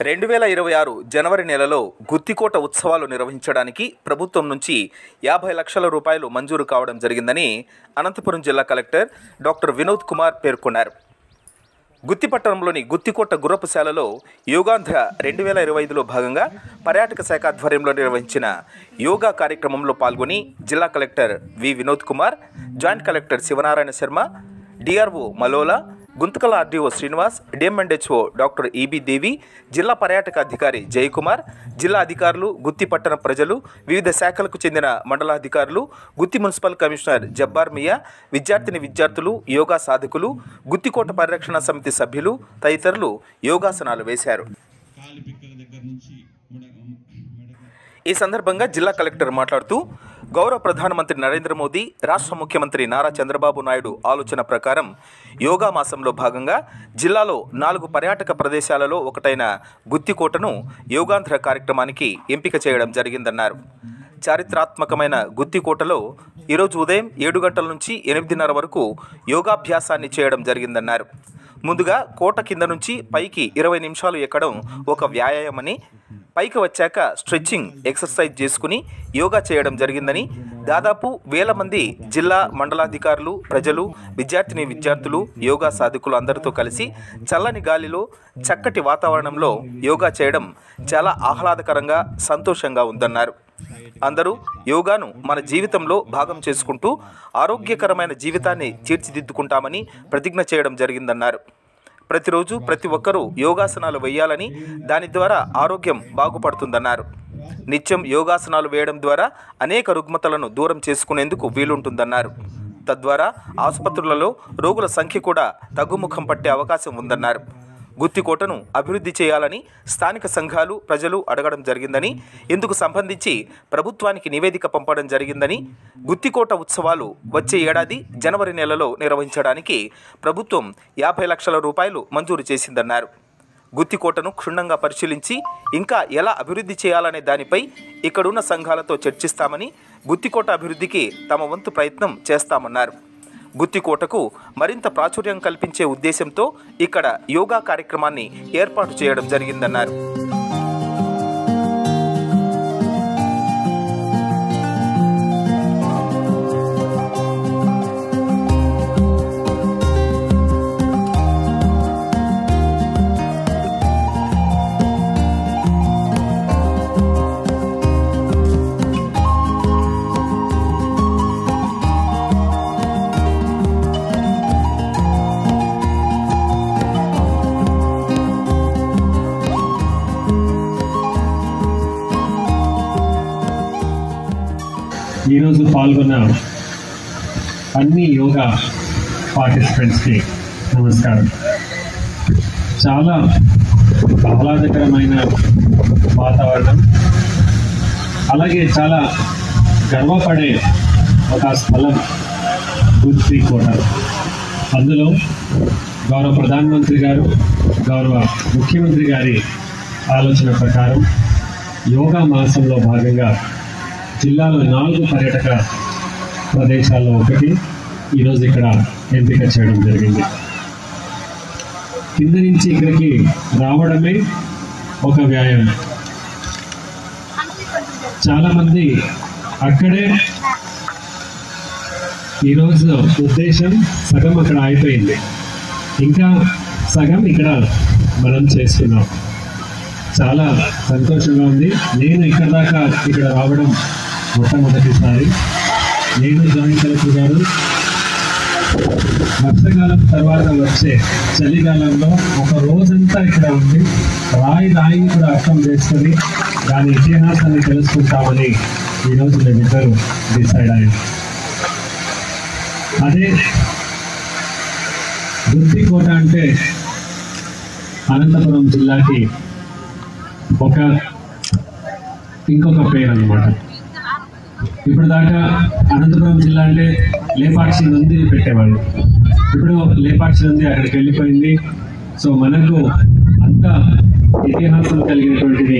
2026 జనవరి నెలలో గుత్తికోట ఉత్సవాలు నిర్వహించడానికి ప్రభుత్వం నుంచి 50 లక్షల రూపాయలు మంజూరు కావడం జరిగిందని అనంతపురం జిల్లా కలెక్టర్ డాక్టర్ వినోద్ కుమార్ పేర్కొన్నారు. గుత్తిపట్టణంలోని గుత్తికోట గుర్రపుశాలలో యోగాంధ్ర 2025లో భాగంగా పర్యాటక శాఖ ఆధ్వర్యంలో నిర్వహించిన యోగా కార్యక్రమంలో పాల్గొని జిల్లా collector V Vinod Kumar, joint collector Sivanarayana Sharma, DRO Malola, Guntakal RDO Srinivas, DM and HO doctor EB Devi, జిల్లా పర్యాటక అధికారి జయకుమార్, జిల్లా అధికారులు, గుత్తి పట్టణ ప్రజలు, వివిధ శాఖలకు చెందిన మండలాధికారులు, గుత్తి మున్సిపల్ కమిషనర్ జబ్బార్ మియా, విద్యార్థులు, యోగా సాధకులు, గుత్తికోట పరిరక్షణ సమితి సభ్యులు తదితరులు యోగాసనాలు వేశారు. ఈ సందర్భంగా జిల్లా కలెక్టర్ మాట్లాడుతూ, గౌరవ ప్రధానమంత్రి నరేంద్ర మోదీ, రాష్ట్ర ముఖ్యమంత్రి నారా చంద్రబాబు నాయుడు ఆలోచన ప్రకారం యోగా మాసంలో భాగంగా జిల్లాలో 4 పర్యాటక ప్రదేశాలలో ఒకటైన గుత్తికోటను యోగాంధ్ర కార్యక్రమానికి ఎంపిక చేయడం జరిగిందన్నారు. చారిత్రాత్మకమైన గుత్తికోటలో ఈరోజు ఉదయం 7 గంటల నుంచి 8:30 వరకు యోగాభ్యాసాన్ని చేయడం జరిగిందన్నారు. ముందుగా కోట కింద నుంచి పైకి 20 నిమిషాలు ఎక్కడం ఒక వ్యాయామని, పైకి వచ్చాక స్ట్రెచ్చింగ్ ఎక్సర్సైజ్ చేసుకుని యోగా చేయడం జరిగిందని, దాదాపు 1000 మంది జిల్లా మండలాధికారులు, ప్రజలు, విద్యార్థులు, యోగా సాధకులు అందరితో కలిసి చల్లని గాలిలో, చక్కటి వాతావరణంలో యోగా చేయడం చాలా ఆహ్లాదకరంగా, సంతోషంగా ఉందన్నారు. అందరూ యోగాను మన జీవితంలో భాగం చేసుకుంటూ ఆరోగ్యకరమైన జీవితాన్ని తీర్చిదిద్దుకుంటామని ప్రతిజ్ఞ చేయడం జరిగిందన్నారు. ప్రతిరోజు ప్రతి ఒక్కరూ యోగాసనాలు వేయాలని, దాని ద్వారా ఆరోగ్యం బాగుపడుతుందన్నారు. నిత్యం యోగాసనాలు వేయడం ద్వారా అనేక రుగ్మతలను దూరం చేసుకునేందుకు వీలుంటుందన్నారు. తద్వారా ఆసుపత్రులలో రోగుల సంఖ్య కూడా తగ్గుముఖం పట్టే అవకాశం ఉందన్నారు. గుత్తికోటను అభివృద్ధి చేయాలని స్థానిక సంఘాలు, ప్రజలు అడగడం జరిగిందని, ఇందుకు సంబంధించి ప్రభుత్వానికి నివేదిక పంపడం జరిగిందని, గుత్తికోట ఉత్సవాలు వచ్చే ఏడాది జనవరి నెలలో నిర్వహించడానికి ప్రభుత్వం 50 లక్షల రూపాయలు మంజూరు చేసిందన్నారు. గుత్తికోటను క్షుణ్ణంగా పరిశీలించి ఇంకా ఎలా అభివృద్ధి చేయాలనే దానిపై ఇక్కడున్న సంఘాలతో చర్చిస్తామని, గుత్తికోట అభివృద్ధికి తమ వంతు ప్రయత్నం చేస్తామన్నారు. గుత్తికోటకు మరింత ప్రాచుర్యం కల్పించే ఉద్దేశంతో ఇక్కడ యోగా కార్యక్రమాన్ని ఏర్పాటు చేయడం జరిగిందన్నారు. ఈరోజు పాల్గొన్న అన్ని యోగా పార్టిసిపెంట్స్కి నమస్కారం. చాలా ఆహ్లాదకరమైన వాతావరణం, అలాగే చాలా గర్వపడే ఒక స్థలం గుత్తికోట. అందులో గౌరవ ప్రధానమంత్రి గారు, గౌరవ ముఖ్యమంత్రి గారి ఆలోచన ప్రకారం యోగా మాసంలో భాగంగా జిల్లాలో 4 పర్యాటక ప్రదేశాల్లో ఒకటి ఈరోజు ఇక్కడ ఎంపిక చేయడం జరిగింది. కింద నుంచి ఇక్కడికి రావడమే ఒక వ్యాయామం. చాలామంది అక్కడే ఈరోజు ఉద్దేశం సగం అక్కడ అయిపోయింది, ఇంకా సగం ఇక్కడ మనం చేస్తున్నాం. చాలా సంతోషంగా ఉంది. నేను ఇక్కడ దాకా ఇక్కడ రావడం మొట్టమొదటిసారి. నేను జాయింట్ కలెక్టర్ గారు వర్షాకాలం తర్వాత వచ్చే చలికాలంలో ఒక రోజంతా ఇక్కడ ఉండి రాయిని కూడా అర్థం చేసుకొని దాని ఇతిహాసాన్ని తెలుసుకుంటామని ఈరోజు మేమిద్దరు డిసైడ్ అయ్యాం. అదే గుత్తికోట అంటే అనంతపురం జిల్లాకి ఇంకొక పేరు అన్నమాట. ఇప్పుడు దాకా అనంతపురం జిల్లా అంటే లేపాక్షి నంది పెట్టేవాళ్ళు, ఇప్పుడు లేపాక్షి నంది అక్కడికి వెళ్ళిపోయింది. సో మనకు అంత ఇతిహాసం కలిగినటువంటిది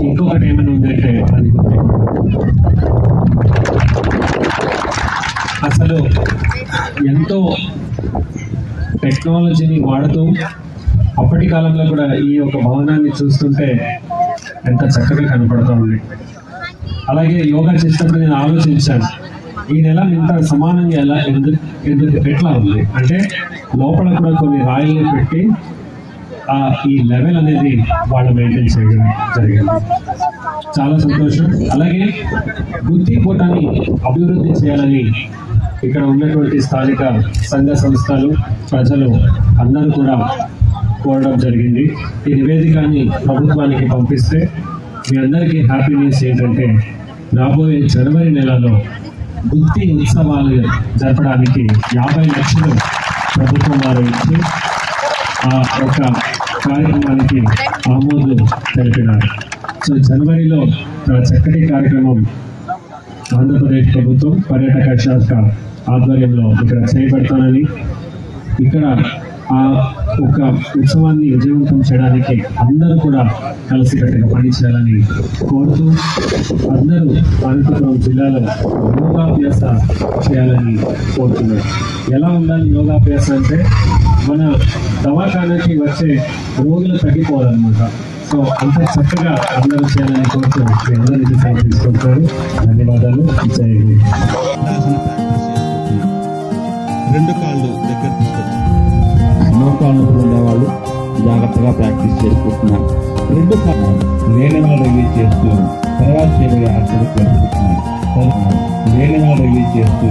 ఇంకొకటి ఏమైనా ఉందంటే అది అసలు ఎంతో టెక్నాలజీని వాడుతూ అప్పటి కాలంలో కూడా ఈ యొక్క భవనాన్ని చూస్తుంటే ఎంత చక్కగా కనపడుతూ ఉంది. అలాగే యోగా చేసినప్పుడు నేను ఆలోచించాను, ఈ నెల ఇంత సమానంగా ఎట్లా ఉంది అంటే లోపల కూడా కొన్ని రాయిల్ని పెట్టి ఈ లెవెల్ అనేది వాళ్ళు మెయింటైన్ చేయడం జరిగింది. చాలా సంతోషం. అలాగే బుద్ధిపోటాన్ని అభివృద్ధి చేయాలని ఇక్కడ ఉన్నటువంటి స్థానిక సంఘ సంస్థలు, ప్రజలు అందరూ కూడా కోరడం జరిగింది. ఈ నివేదికని ప్రభుత్వానికి పంపిస్తే మీ అందరికీ హ్యాపీ న్యూస్ ఏంటంటే రాబోయే జనవరి నెలలో బుద్ధి ఉత్సవాలు జరపడానికి 50 లక్షలు ప్రభుత్వం వారు ఇచ్చి ఆ యొక్క కార్యక్రమానికి ఆమోదం తెలిపినారు. సో జనవరిలో చక్కటి కార్యక్రమం ఆంధ్రప్రదేశ్ ప్రభుత్వం పర్యాటక శాఖ ఆధ్వర్యంలో ఇక్కడ చేయబడతానని, ఇక్కడ ఆ ఒక ఉత్సవాన్ని విజయవంతం చేయడానికి అందరూ కూడా కలిసికట్టుగా పనిచేయాలని కోరుతూ అందరూ అనంతపురం జిల్లాలో యోగాభ్యాస చేయాలని కోరుతున్నారు. ఎలా ఉండాలి యోగాభ్యాస అంటే మన దవాఖానాకి వచ్చే రోగులు తగ్గిపోవాలన్నమాట. సో అంత చక్కగా అందరూ చేయాలని కోరుతూ మీ అందరికీ సెలవు తీసుకుంటారు. ధన్యవాదాలు. జై హింద్. రెండు కాళ్ళు దగ్గర తీసుకొచ్చి మోకాళ్ళు ఉండేవాళ్ళు జాగ్రత్తగా ప్రాక్టీస్ చేసుకుంటున్నారు. రెండు కాళ్ళు లేని వాళ్ళు రిలీజ్ చేస్తూ తర్వాత చేయబోయే ఆసనకు పెంచుకుంటున్నారు. లేని వాళ్ళు రిలీజ్ చేస్తూ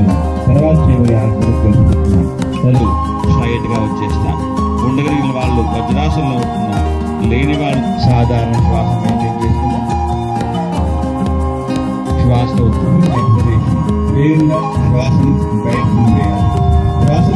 తర్వాత చేయబోయే ఆసనకు పెంచుకుంటున్నారు. తల్లు స్ట్రైట్గా వచ్చేస్తాను. ఉండగలిగిన వాళ్ళు వజ్రాసనంలో ఉంటున్నారు. లేని వాళ్ళు సాధారణ శ్వాస మెయింటైన్ చేస్తున్నారు. శ్వాస వేరుగా శ్వాసను బయటకు వేయాలి. శ్వాస